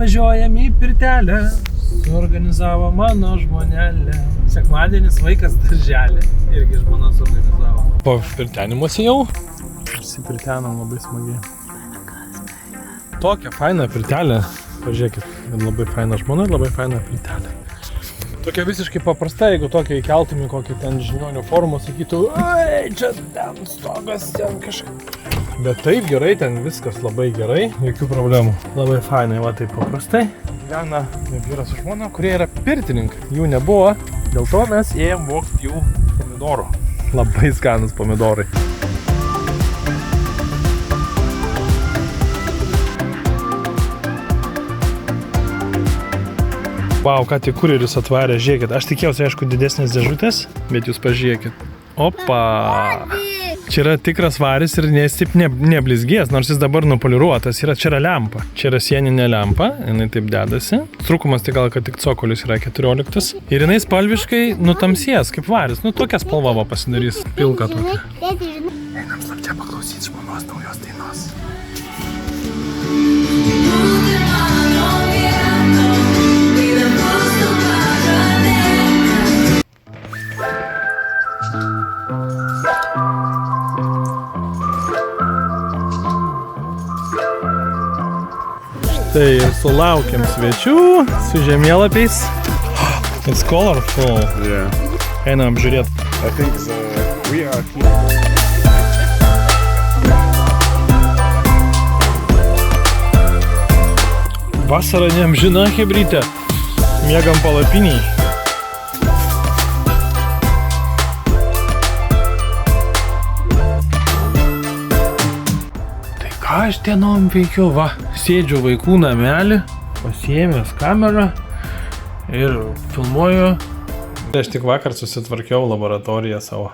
Važiuojam į pirtelę, suorganizavo mano žmonelė. Sekmadienis vaikas darželį, irgi žmona suorganizavo. Po pirtenimuose jau. Prisipirtenom labai smagiai. Tokia faina pirtelė. Pažiūrėkit, labai faina žmona ir labai faina pirtelė. Tokia visiškai paprasta, jeigu tokia įkeltumį kokį ten žinionių formą, sakytų, ai, čia ten stogas, ten kažkaip. Bet taip gerai, ten viskas labai gerai, jokių problemų. Labai fainai, va taip paprastai. Gyvena vyras su žmona, kurie yra pirtininkai. Jų nebuvo, dėl to mes ėjom vogti jų pomidorų. Labai skanus pomidorai. Vau, ką tik kurjeris atvarė, žiūrėkit. Aš tikėjausi, aišku, didesnės dėžutės, bet jūs pažiūrėkit. Opa! Čia yra tikras varis ir taip neblizgės, nors jis dabar nupoliruotas. Čia yra lempa. Čia yra sieninė lempa, jinai taip dedasi. Trūkumas tai gal, kad tik cokolis yra 14. Ir jinai spalviškai nutamsies, kaip varis. Nu, tokia spalva va pasidarys, pilka tokia. Einam slapčia paklausyti žmonos naujos dainos. Tai ir sulaukiam svečių su žemėlapiais. It's colorful. Yeah. Einam apžiūrėt. I think we are here. Vasara neamžina, chebrytė. Miegam palapiniai. Ką aš dienom veikiu, va, sėdžiu vaikų namelį, pasiėmęs kamerą ir filmuoju. Aš tik vakar susitvarkiau laboratoriją savo.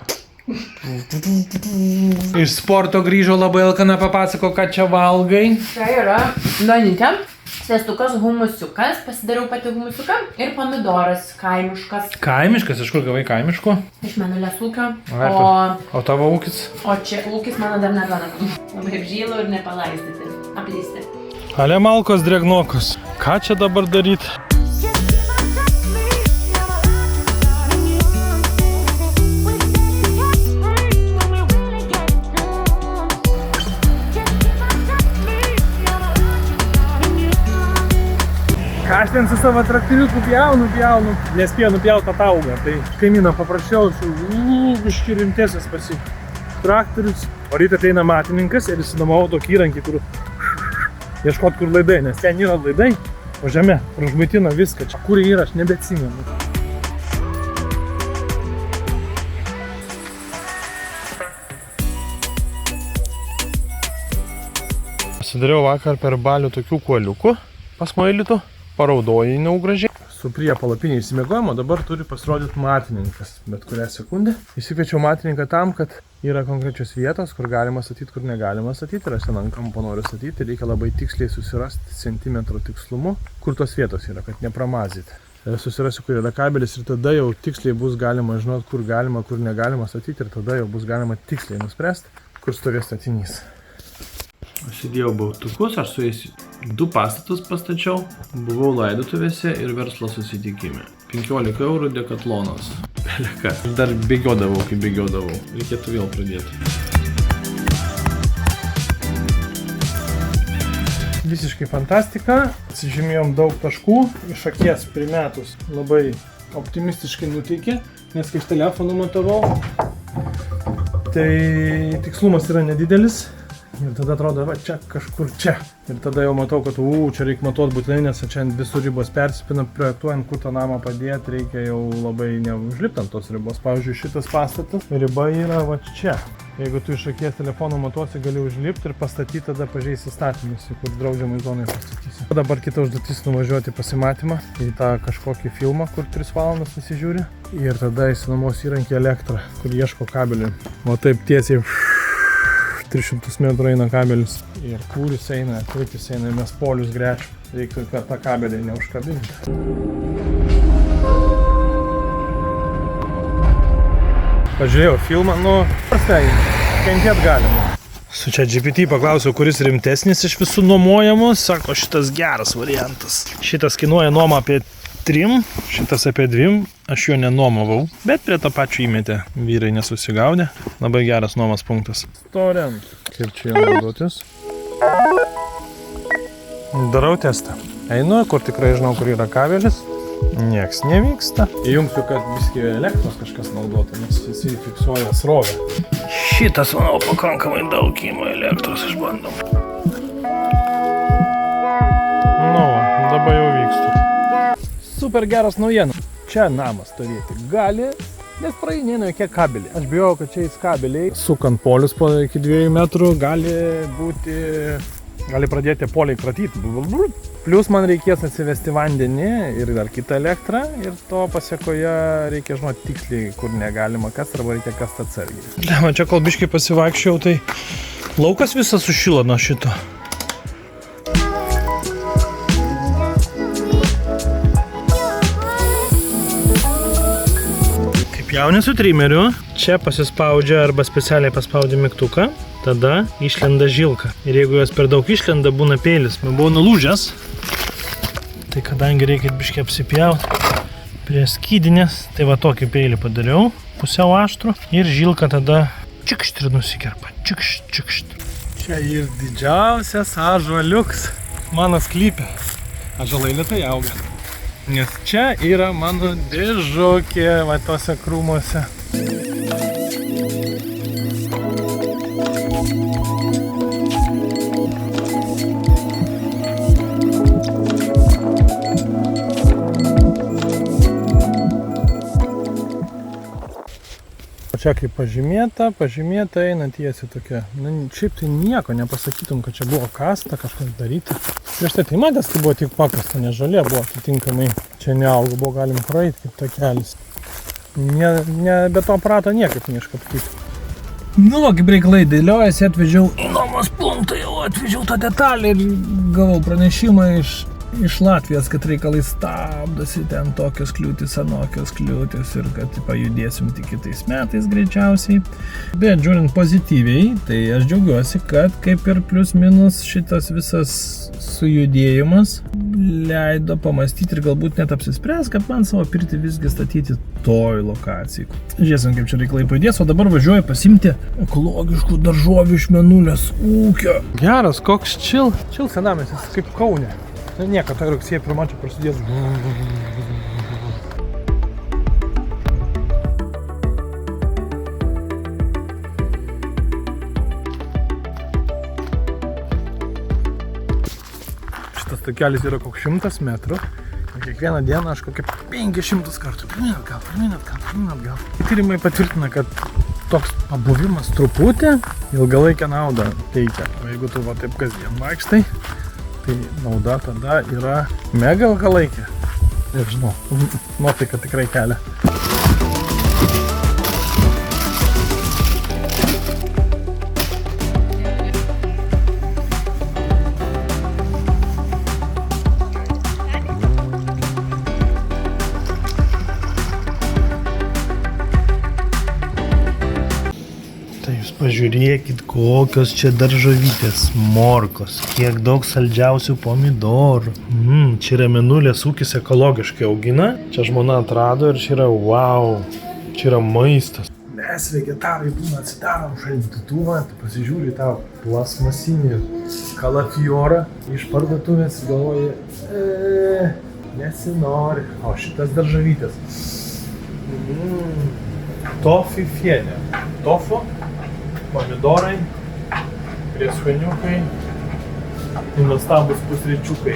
Iš sporto grįžo labai alkana, papasako, ką čia valgai. Čia yra duonytė, sviestukas, humusiukas, pasidariau pati humusiuką ir pomidoras kaimiškas. Kaimiškas? Iš kur gavai kaimiško? Iš Menulės ūkio. O tavo ūkis? O čia ūkis mano dar neduodama. Labai apžylau ir nepalaistyti. Aplysti. Ale malkos dregnokos. Ką čia dabar daryt? Ką aš ten su savo traktoriuku pjaunu, nespėjo nupjaut tą taugą. Tai kaimyną paprašiau, biškį rimtesnis pasi traktorius. O ryte ateina matininkas ir įsinomavo tokį įrankį, kur ieškot, kur laidai, nes ten yra laidai, o žemė pražmaitina viską. Čia kur yra, aš nebeatsimenu. Pasidariau vakar per balių tokių kuoliukų pas Mailitų. Paraudojai neugražiai. Su prie palapinį įsimiegojimo dabar turi pasirodyti matininkas, bet kurią sekundę. Įsikviečiau matininką tam, kad yra konkrečios vietos, kur galima statyti, kur negalima statyti. Ir aš ten ant kampo noriu statyti. Reikia labai tiksliai susirasti centimetro tikslumu, kur tos vietos yra, kad nepramazyti. Susirasiu, kur yra kabelis ir tada jau tiksliai bus galima žinoti, kur galima, kur negalima statyti. Ir tada jau bus galima tiksliai nuspręsti, kur stovės statinys. Aš įdėjau bautukus, aš su jais 2 pastatus pastačiau, buvau laidotuvėse ir verslo susitikime. 15 eurų dekatlonas. Beleka. Dar bėgiodavau, kaip bėgiodavau. Reikėtų vėl pradėti. Visiškai fantastika. Atsižymėjom daug taškų. Iš akies primetus labai optimistiškai nuteikė, nes kaip telefonu matavau, tai tikslumas yra nedidelis. Ir tada atrodo, va čia kažkur čia. Ir tada jau matau, kad čia reikia matuoti būtinai, nes čia visų ribos persipina, projektuojant, kur tą namą padėti, reikia jau labai neužlipti ant tos ribos. Pavyzdžiui, šitas pastatas, riba yra va čia. Jeigu tu iš akies telefono matuosi, gali užlipti ir pastatyti, tada pažeisi įstatymus, kur draudžiamai zonai pastatysi. O dabar kita užduotis nuvažiuoti pasimatymą į tą kažkokį filmą, kur 3 valandas nusižiūri. Ir tada įsinuomos įrankį elektrą, kur ieško kabelių. O taip tiesiai 300 metrų eina kabelis ir kūris eina, kritis eina, mes polius grečiam. Reiktų, kad tą kabelį neužkabinti. Pažiūrėjau filmą, prastai, kentėt galima. Su ChatGPT paklausiau, kuris rimtesnis iš visų nuomojamų. Sako, šitas geras variantas. Šitas kainuoja nuomą apie 3, šitas apie 2. Aš jo nenuomavau, bet prie to pačio įmetė. Vyrai nesusigaudė. Labai geras nuomas punktas. Storent. Kaip čia jau naudotis? Darau testą. Einu, kur tikrai žinau, kur yra kabelis. Nieks nevyksta. Įjungsiu, kad biskį elektros kažkas naudotų, nes jisai fiksuoja srovę. Šitas, manau, pakankamai daug įmo elektros išbandom. Nu, dabar jau vyksta. Super geras naujienas. Čia namas stovėti gali, nes praeina jokie kabeliai. Aš bijau, kad čia eis kabeliai. Sukant polius po iki 2 metrų gali pradėti poliai kratyti. Plius man reikės atsivesti vandenį ir dar kitą elektrą ir to pasiekoje reikia žinoti tiksliai, kur negalima kast arba reikia kast atsargiai. Man čia kol biškai pasivaikščiau, tai laukas visas sušilo nuo šito. Kaip jauni su trimeriu, čia pasispaudžia arba specialiai paspaudžia mygtuką. Tada išlenda žilka. Ir jeigu jos per daug išlenda, būna peilis. Man buvo nulūžęs. Tai kadangi reikia biškai apsipjauti prie skydinės, tai va tokį peilį padariau, pusiau aštrų. Ir žilka tada čikšt ir nusikerpa. Čikšt. Čia ir didžiausias ąžuoliuks mano sklype. Ąžuolai lėtai auga. Nes čia yra mano dėžukė va tose krūmuose. Čia kaip pažymėta eina tiesiai tokia. Na, šiaip tai nieko nepasakytum, kad čia buvo kasta, kažkas daryta. Prieš tai matęs, tai buvo tik pakasta, nes žolė buvo atitinkamai. Čia neaugo, buvo galim praeiti kaip takelis. Be to aparato niekaip neiškaptyti. Nu, kaip reikalai dėliojasi, atvežiau į nuomos punktą, jau atvežiau tą detalę ir gavau pranešimą iš Latvijos, kad reikalai stabdosi, ten tokios kliūtis, anokios kliūtis ir kad pajudėsim tik kitais metais greičiausiai. Bet žiūrint pozityviai, tai aš džiaugiuosi, kad kaip ir plius minus šitas visas sujudėjimas leido pamastyti ir galbūt net apsispręs, kad man savo pirtį visgi statyti toj lokacijai. Žiūrėsim, kaip čia reikalai pajudės, o dabar važiuoju pasimti ekologiškų daržovių iš Mėnulės ūkio. Geras, koks chill senamiestis, kaip Kaune. Nieko, tai rugsėjo 1 čia prasidės. Šitas takelis yra koks 100 metrų. Kiekvieną dieną aš kokią 500 kartų. Pirmyn atgal. Tyrimai patvirtina, kad toks pabuvimas truputį ilgalaikę naudą teikia. O jeigu tu va taip kasdien vaikštai, tai nauda tada yra mega ilgalaikė. Ir žinau, nuotaika tikrai kelia. Pažiūrėkit, kokios čia daržovytės, morkos, kiek daug saldžiausių pomidorų. Čia yra Mėnulės ūkis ekologiškai augina. Čia žmona atrado ir čia yra wow, čia yra maistas. Mes vegetarai būna atsidarom šaldytuvą, tai pasižiūri tą plasmasinį kalafiorą iš parduotuvės, galvoji, nesinori. O šitas daržovytės. Tofifienė. Tofu. Pomidorai, prieskoniukai ir nuostabūs pusryčiukai.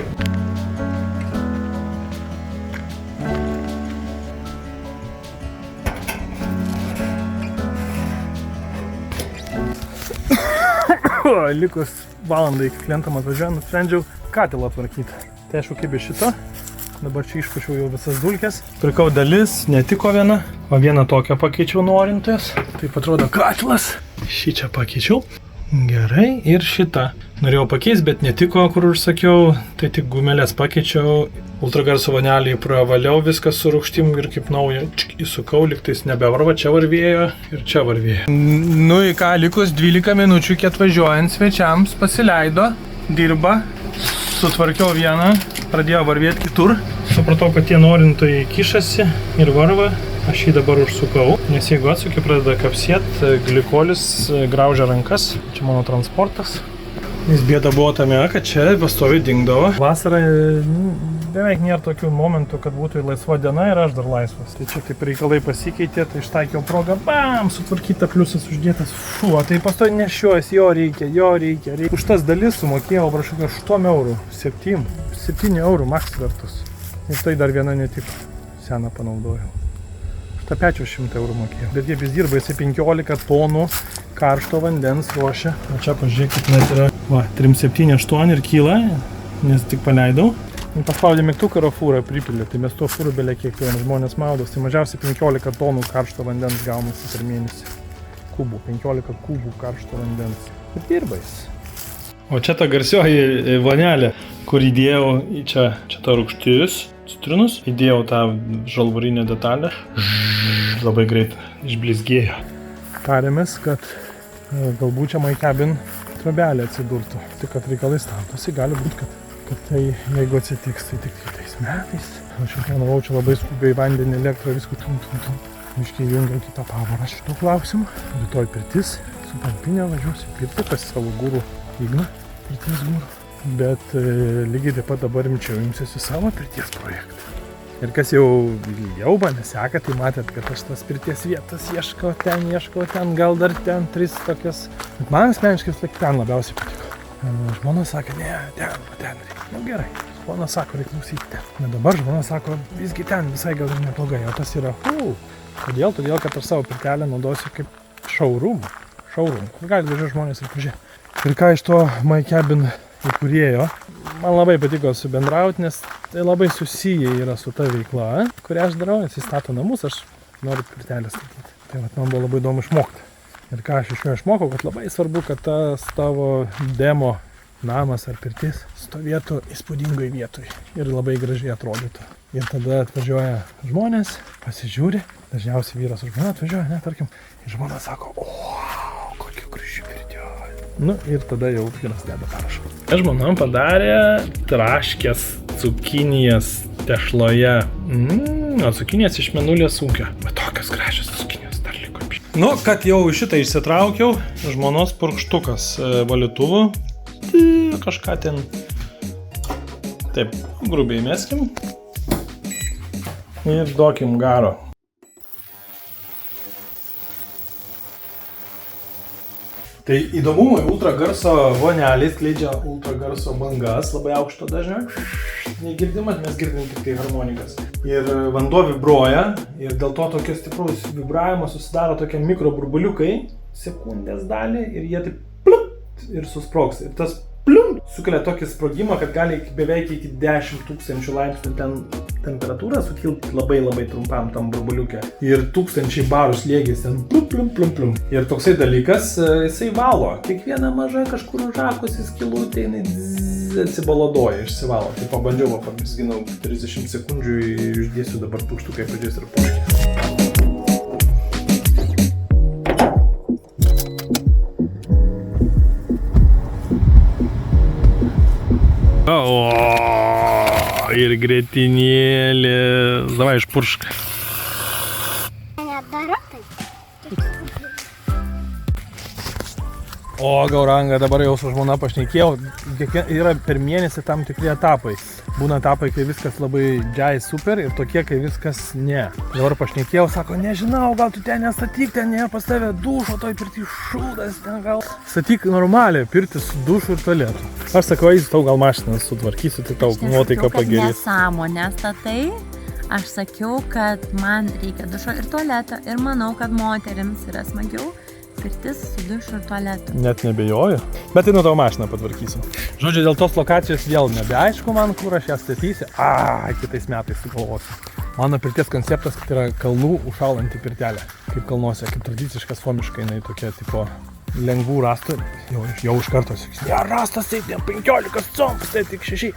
Likus valandai iki klientam atvažiuojant, nusprendžiau katilą tvarkyti. Tai aišku, kaip iš šito. Dabar čia išpučiau jau visas dulkes. Pirkau dalis, netiko viena, o vieną tokią pakeičiau nuorintojas. Taip atrodo katilas. Šį čia pakeičiau. Gerai, ir šitą. Norėjau pakeisti, bet netiko, kur užsakiau, tai tik gumelės pakeičiau. Ultragarso vonelį pravaliau viską su rūgštim ir kaip naują įsukau, liktais nebevarva, čia varvėjo ir čia varvėjo. Nu į ką, likus 12 minučių, kai atvažiuojant svečiams, pasileido, dirba, sutvarkiau vieną, pradėjo varvėti kitur. Supratau, kad tie norintojai kišasi ir varva. Aš jį dabar užsukau, nes jeigu atsuki, pradeda kapsėti, glikolis graužia rankas. Čia mano transportas. Nes bėda buvo tame, kad čia pastoviai dingdavo. Vasarą beveik nėra tokių momentų, kad būtų laisva diena ir aš dar laisvas. Tai čia taip reikalai pasikeitė, tai ištaikiau progą, bam, sutvarkyta, pliusas uždėtas. Fu, tai pastoviai nešiuojas, jo reikia. Už tas dalis sumokėjau, prašau, 8 eurų, 7 eurų maks vertus. Ir tai dar viena netiko, seną panaudojau. Tapečio 100 eurų mokėjo. Bet jie vis dirba, jisai 15 tonų karšto vandens ruošia. O čia pažiūrėkit, net yra 378 ir kyla, nes tik paleidau. Ir paspaudė mygtuką ir fūrą pripilė. Tai mes tuo fūrų belia kiek žmonės maudos. Tai mažiausiai 15 tonų karšto vandens gaunasi per mėnesį. Kubų, 15 kubų karšto vandens. Ir dirba jis. O čia ta garsioji vonelė, kur įdėjau į čia ta rūgštis. Citrinus, įdėjau tą žalvarinę detalę, labai greit išblizgėjo. Tarėmės, kad galbūt čia My Cabin trobelė atsidurtų, tik kad reikalai statosi, gali būti, kad tai jeigu atsitiks, tai tik kitais metais. Aš jau planavau čia labai skubiai vandenį, elektrą, viskų Miškiai jungiau kitą pavarą šito klausimu. Rytoj pirtis, su pampinė važiuosiu pirti pas savo gūrų Igną, pirties gūrų. Bet lygiai taip pat dabar rimčiau imsiuosi savo pirties projektą. Ir kas jau mane seka, tai matėt, kad aš tas pirties vietas ieškau ten, gal dar ten 3 tokias. Bet man asmeniškai ten labiausiai patiko. Žmona sakė, ne, ten reikia. Nu gerai, žmona sako, reikia klausyti ten. Bet dabar žmona sako, visgi ten visai gal ir neblogai, o tas yra Kodėl? Todėl, kad aš savo pirtelę naudosiu kaip showroom. Gali dažnai žmonės ir pažiūrėti. Ir ką iš to My Cabin įkūrėjo, man labai patiko subendrauti, nes tai labai susiję yra su ta veikla, kurią aš darau, jis stato namus, aš noriu pirtelę statyti. Tai man buvo labai įdomu išmokti. Ir ką aš iš jo išmokau, kad labai svarbu, kad tas tavo demo namas ar pirtis stovėtų įspūdingoj vietoj ir labai gražiai atrodytų. Ir tada atvažiuoja žmonės, pasižiūri, dažniausiai vyras su žmona atvažiuoja, tarkim, ir žmona sako, kokia graži pirtė. Nu ir tada jau vyras deda parašą. Žmona padarė traškės cukinijas tešloje. O cukinijas iš Mėnulės ūkio. Bet tokios gražios cukinijos dar liko. Nu, kad jau šitą išsitraukiau, žmonos purkštukas valytuvu. Kažką ten taip grubiai meskim. Ir duokim garo. Tai įdomumai, ultragarso vonelė skleidžia ultragarso bangas, labai aukšto dažnio. Negirdimas, mes girdim tik tai harmonikas. Ir vanduo vibruoja ir dėl to tokio stipraus vibravimo susidaro tokie mikroburbuliukai, sekundės dalį ir jie taip plup ir susprogs. Ir tas plium sukelia tokį sprogimą, kad gali beveik iki 10 000 laipsnių ten temperatūrą sukilti labai trumpam tam burbuliuke. Ir 1000 barų slėgis ten plum. Ir toksai dalykas, jisai valo. Kiekviena maža kažkur užakusi skylutė, jinai atsibaladoja, išsivalo. Tai pabandžiau, pamizginau 30 sekundžių ir išdėsiu dabar pūkštukai, padės ir pūkštis. Ir grietinėlė. Davai, išpuršk. O, gauranga, dabar jau su žmona pašnekėjau. Yra per mėnesį tam tikri etapai. Būna etapai, kai viskas labai džiai super ir tokie, kai viskas ne. Dabar pašnekėjau, sako, nežinau, gal tu ten nestatyk, ten nėra pas tave dušo, toj pirti šūdas, ten gal. Statyk normalią pirtį su dušu ir tualetu. Aš sakau, eisiu, tau gal mašiną sutvarkysiu, tai tau nuotaika pagerės. Nesąmonę statai. Aš sakiau, kad man reikia dušo ir tualeto ir manau, kad moterims yra smagiau pirtis su dušu ir tualetu. Net nebejoju. Bet tai nuo tavo mašiną patvarkysiu. Žodžiu, dėl tos lokacijos vėl nebeaišku man, kur aš ją statysiu. Kitais metais sugalvosiu. Mano pirties konceptas, kad yra kalnų užšalanti pirtelė. Kaip kalnuose, kaip tradiciškas fomiškai, jinai tokia tipo lengvų rastų, jau iš karto sakys, ne rastas, tai ne 15 compas, tai tik 6.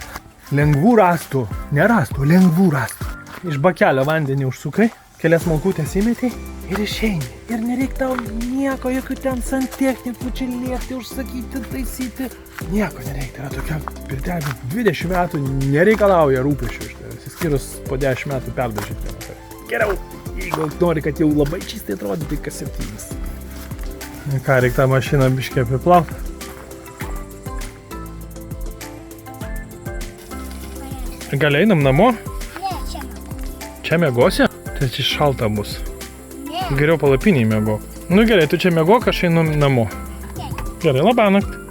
Lengvų rastų, nerastų, lengvų rastų. Iš bakelio vandenį užsukai, kelias malkutės įmetei ir išeini. Ir nereik tau nieko, jokių ten santechnikų čia liekti, užsakyti, taisyti. Nieko nereik, tai yra tokia pirtelė 20 metų nereikalauja rūpesčių iš tavęs, išskyrus po 10 metų perdažyti. Geriau, jeigu nori, kad jau labai čistai atrodo, tai kas 7. Ką, reik tą mašiną biškį apiplauti? Gal einam namo? Ne, čia mėgau. Čia mėgosi? Tai čia šalta bus. Ne. Geriau palapiniai mėgo. Nu gerai, tu čia mėgo, aš einu namo. Gerai, labanakt.